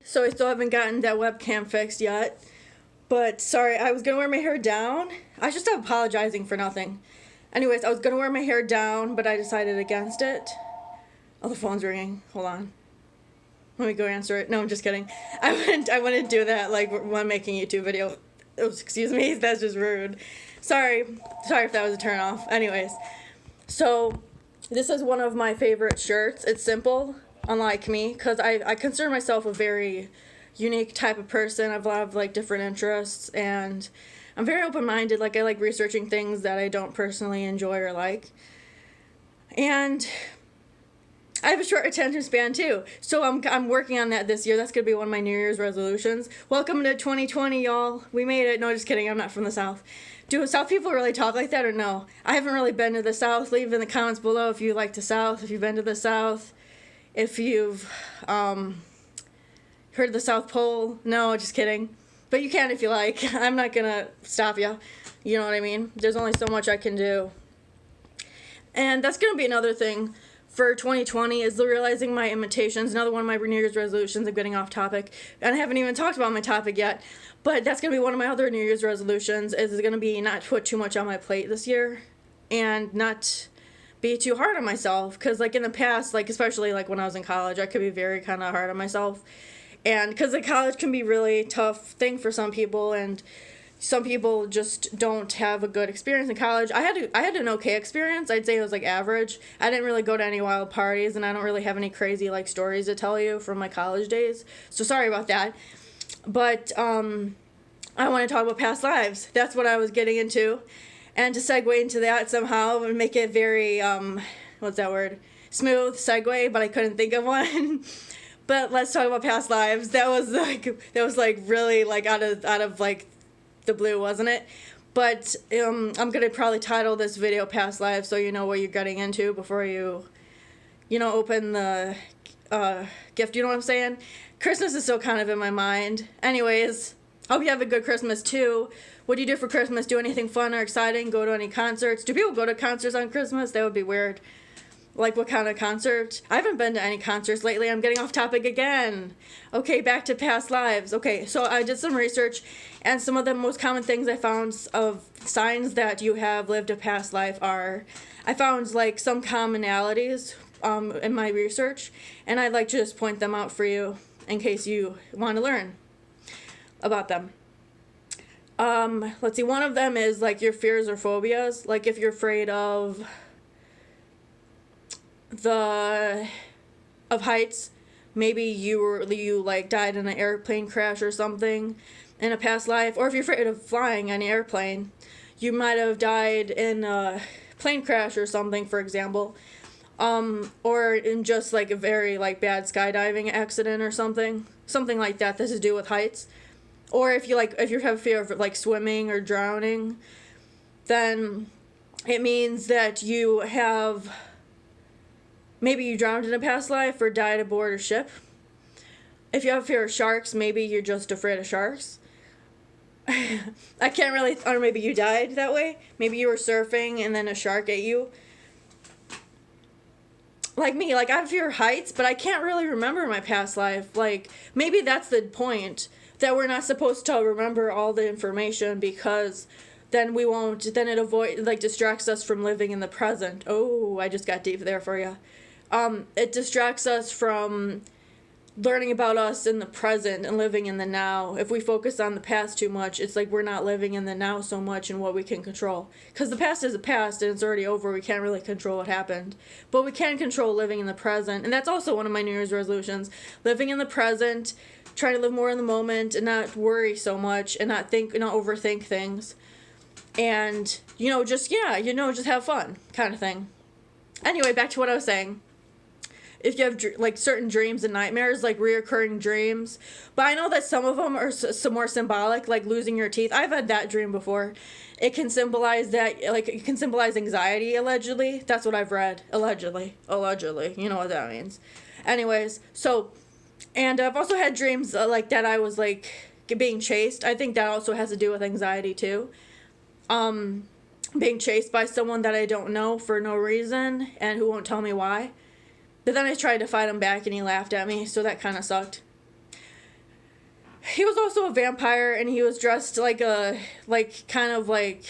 So I still haven't gotten that webcam fixed yet. But sorry, I was gonna wear my hair down. I just stop apologizing for nothing. Anyways, I was gonna wear my hair down, but I decided against it. Oh, the phone's ringing. Hold on. Let me go answer it. No, I'm just kidding. I wouldn't do that like when I'm making a YouTube video. Oops, excuse me. That's just rude. Sorry if that was a turn off. Anyways, so this is one of my favorite shirts. It's simple, unlike me, because I consider myself a very unique type of person. I have a lot of like different interests, and I'm very open-minded. Like I like researching things that I don't personally enjoy or like. And I have a short attention span too, so I'm working on that this year. That's gonna be one of my New Year's resolutions. Welcome to 2020, y'all. We made it. No, just kidding. I'm not from the South. Do South people really talk like that or no? I haven't really been to the South. Leave in the comments below if you like the South, if you've been to the South, if you've heard of the South Pole. No, just kidding. But you can if you like. I'm not gonna stop you. You know what I mean? There's only so much I can do. And that's gonna be another thing for 2020 is realizing my imitations. Another one of my New Year's resolutions. I'm getting off topic, and I haven't even talked about my topic yet. But that's gonna be one of my other New Year's resolutions. Is gonna be not put too much on my plate this year, and not be too hard on myself. Cause like in the past, like especially like when I was in college, I could be very kind of hard on myself, and because like college can be really tough thing for some people, and some people just don't have a good experience in college. I had an okay experience. I'd say it was like average. I didn't really go to any wild parties, and I don't really have any crazy like stories to tell you from my college days. So sorry about that. But I want to talk about past lives. That's what I was getting into, and to segue into that somehow and make it very what's that word? Smooth segue, but I couldn't think of one. But let's talk about past lives. That was like really like out of like the blue, wasn't it? But I'm gonna probably title this video "Past Lives" so you know what you're getting into before you open the gift. You know what I'm saying? Christmas is still kind of in my mind. Anyways, hope you have a good Christmas too. What do you do for Christmas? Do anything fun or exciting? Go to any concerts? Do people go to concerts on Christmas? That would be weird. Like what kind of concert? I haven't been to any concerts lately. I'm getting off topic again. Okay, back to past lives. Okay, so I did some research, and some of the most common things I found of signs that you have lived a past life are, I found like some commonalities in my research, and I'd like to just point them out for you in case you want to learn about them. Let's see. One of them is like your fears or phobias. Like if you're afraid of heights, maybe you like died in an airplane crash or something in a past life, or if you're afraid of flying on an airplane, you might have died in a plane crash or something, for example, or in just like a very like bad skydiving accident or something like that has to do with heights. Or if you have fear of like swimming or drowning, then it means that you have maybe you drowned in a past life or died aboard a ship. If you have fear of sharks, maybe you're just afraid of sharks. I can't really, or maybe you died that way. Maybe you were surfing and then a shark ate you. Like me, like I have fear of heights, but I can't really remember my past life. Like maybe that's the point, that we're not supposed to remember all the information, because then it distracts us from living in the present. Oh, I just got deep there for you. It distracts us from learning about us in the present and living in the now. If we focus on the past too much, it's like we're not living in the now so much and what we can control. Because the past is the past and it's already over. We can't really control what happened. But we can control living in the present. And that's also one of my New Year's resolutions. Living in the present, trying to live more in the moment and not worry so much and not overthink things. And, just have fun kind of thing. Anyway, back to what I was saying. If you have like certain dreams and nightmares, like reoccurring dreams, but I know that some of them are some more symbolic, like losing your teeth. I've had that dream before. It can symbolize that, like it can symbolize anxiety. Allegedly, that's what I've read. Allegedly, you know what that means. Anyways, so, and I've also had dreams like that I was like being chased. I think that also has to do with anxiety too. Being chased by someone that I don't know for no reason and who won't tell me why. But then I tried to fight him back and he laughed at me, so that kind of sucked. he was also a vampire, and he was dressed like kind of like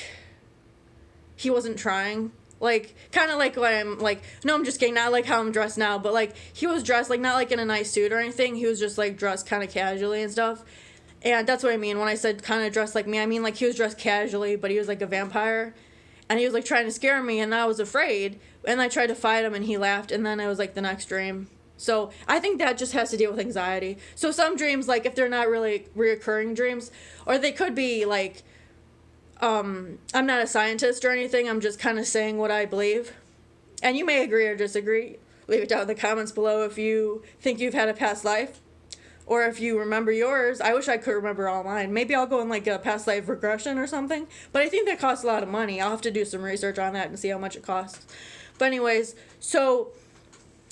he wasn't trying. Like, kind of like what I'm, like, no, I'm just kidding, not like how I'm dressed now, but, like, he was dressed, like, not, like, in a nice suit or anything, he was just, like, dressed kind of casually and stuff, and that's what I mean when I said kind of dressed like me, I mean, like, he was dressed casually, but he was, like, a vampire, and he was, like, trying to scare me, and I was afraid, and I tried to fight him, and he laughed, and then it was, like, the next dream. So, I think that just has to deal with anxiety. So, some dreams, like, if they're not really reoccurring dreams, or they could be, like, I'm not a scientist or anything, I'm just kind of saying what I believe. And you may agree or disagree. Leave it down in the comments below if you think you've had a past life. Or if you remember yours. I wish I could remember all mine. Maybe I'll go in like a past life regression or something. But I think that costs a lot of money. I'll have to do some research on that and see how much it costs. But anyways, so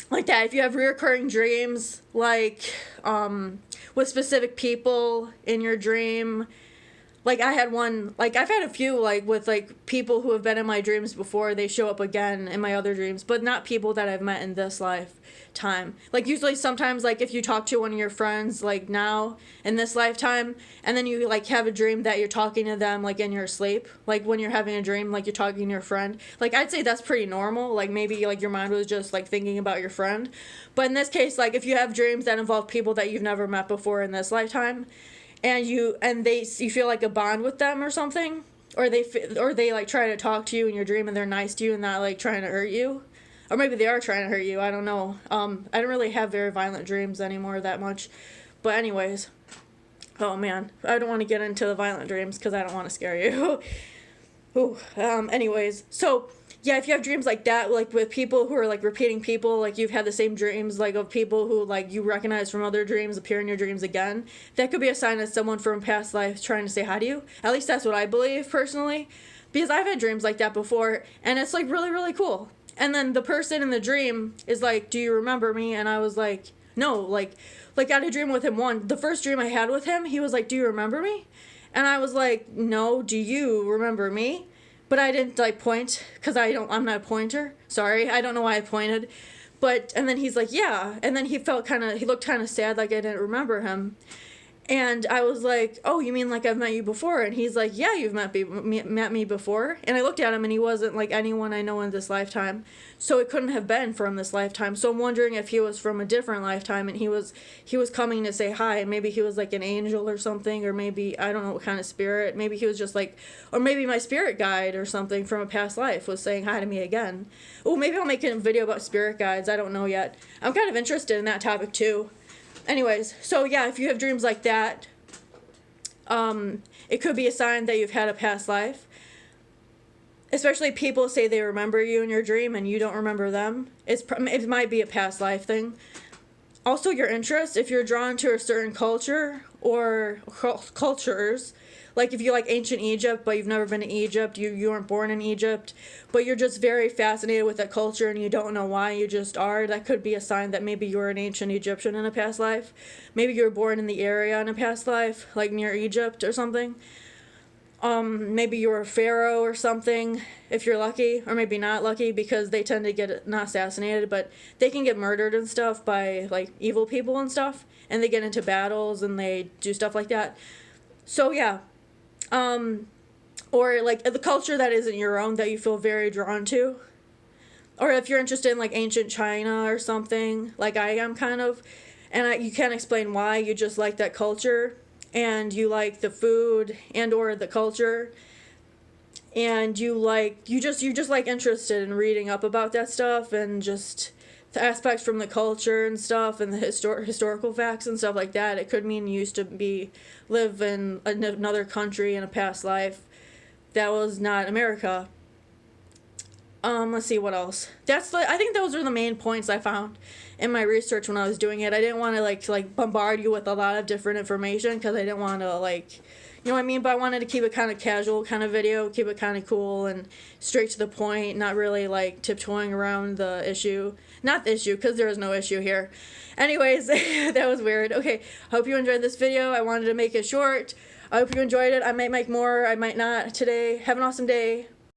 like that, if you have reoccurring dreams, like with specific people in your dream, like, I had one, like, I've had a few, like, with, like, people who have been in my dreams before, they show up again in my other dreams, but not people that I've met in this lifetime. Like, usually sometimes, like, if you talk to one of your friends, like, now, in this lifetime, and then you, like, have a dream that you're talking to them, like, in your sleep, like, when you're having a dream, like, you're talking to your friend, like, I'd say that's pretty normal, like, maybe, like, your mind was just, like, thinking about your friend, but in this case, like, if you have dreams that involve people that you've never met before in this lifetime, and you feel like a bond with them or something, or they like try to talk to you in your dream and they're nice to you and not like trying to hurt you, or maybe they are trying to hurt you, I don't know. I don't really have very violent dreams anymore that much, but anyways, oh man, I don't want to get into the violent dreams because I don't want to scare you. Ooh, anyways, so yeah, if you have dreams like that, like with people who are like repeating people, like you've had the same dreams, like of people who like you recognize from other dreams appear in your dreams again, that could be a sign that someone from past life trying to say hi to you. At least that's what I believe personally, because I've had dreams like that before, and it's like really, really cool. And then the person in the dream is like, "Do you remember me?" And I was like, "No." Like I had a dream with him the first dream I had with him, he was like, "Do you remember me?" And I was like, "No, do you remember me?" But I didn't like point because I'm not a pointer. Sorry, I don't know why I pointed. And then he's like, "Yeah." And then he looked kind of sad, like I didn't remember him. And I was like, "Oh, you mean like I've met you before?" And he's like, "Yeah, you've met me before." And I looked at him and he wasn't like anyone I know in this lifetime. So it couldn't have been from this lifetime. So I'm wondering if he was from a different lifetime and he was coming to say hi. And maybe he was like an angel or something, or maybe, I don't know what kind of spirit. Maybe he was just like, or maybe my spirit guide or something from a past life was saying hi to me again. Oh, maybe I'll make a video about spirit guides. I don't know yet. I'm kind of interested in that topic too. Anyways, so yeah, if you have dreams like that, it could be a sign that you've had a past life. Especially people say they remember you in your dream and you don't remember them. It might be a past life thing. Also, your interest, if you're drawn to a certain culture or cultures, like if you like ancient Egypt, but you've never been to Egypt, you weren't born in Egypt, but you're just very fascinated with that culture and you don't know why, you just are, that could be a sign that maybe you were an ancient Egyptian in a past life. Maybe you were born in the area in a past life, like near Egypt or something. Maybe you were a pharaoh or something, if you're lucky, or maybe not lucky, because they tend to get, not assassinated, but they can get murdered and stuff by, like, evil people and stuff, and they get into battles, and they do stuff like that. So, yeah. Or, like, the culture that isn't your own that you feel very drawn to. Or if you're interested in, like, ancient China or something, like I am kind of, and you can't explain why, you just like that culture, and you like the food and or the culture, and you're just like interested in reading up about that stuff and just the aspects from the culture and stuff and the historical facts and stuff like that. It could mean you used to live in another country in a past life that was not America. Let's see what else. I think those are the main points I found in my research when I was doing it. I didn't want to like bombard you with a lot of different information because I didn't want to you know what I mean? But I wanted to keep it kind of casual kind of video, keep it kind of cool and straight to the point, not really like tiptoeing around the issue. Not the issue, because there is no issue here. Anyways, that was weird. Okay, hope you enjoyed this video. I wanted to make it short. I hope you enjoyed it. I might make more, I might not today. Have an awesome day.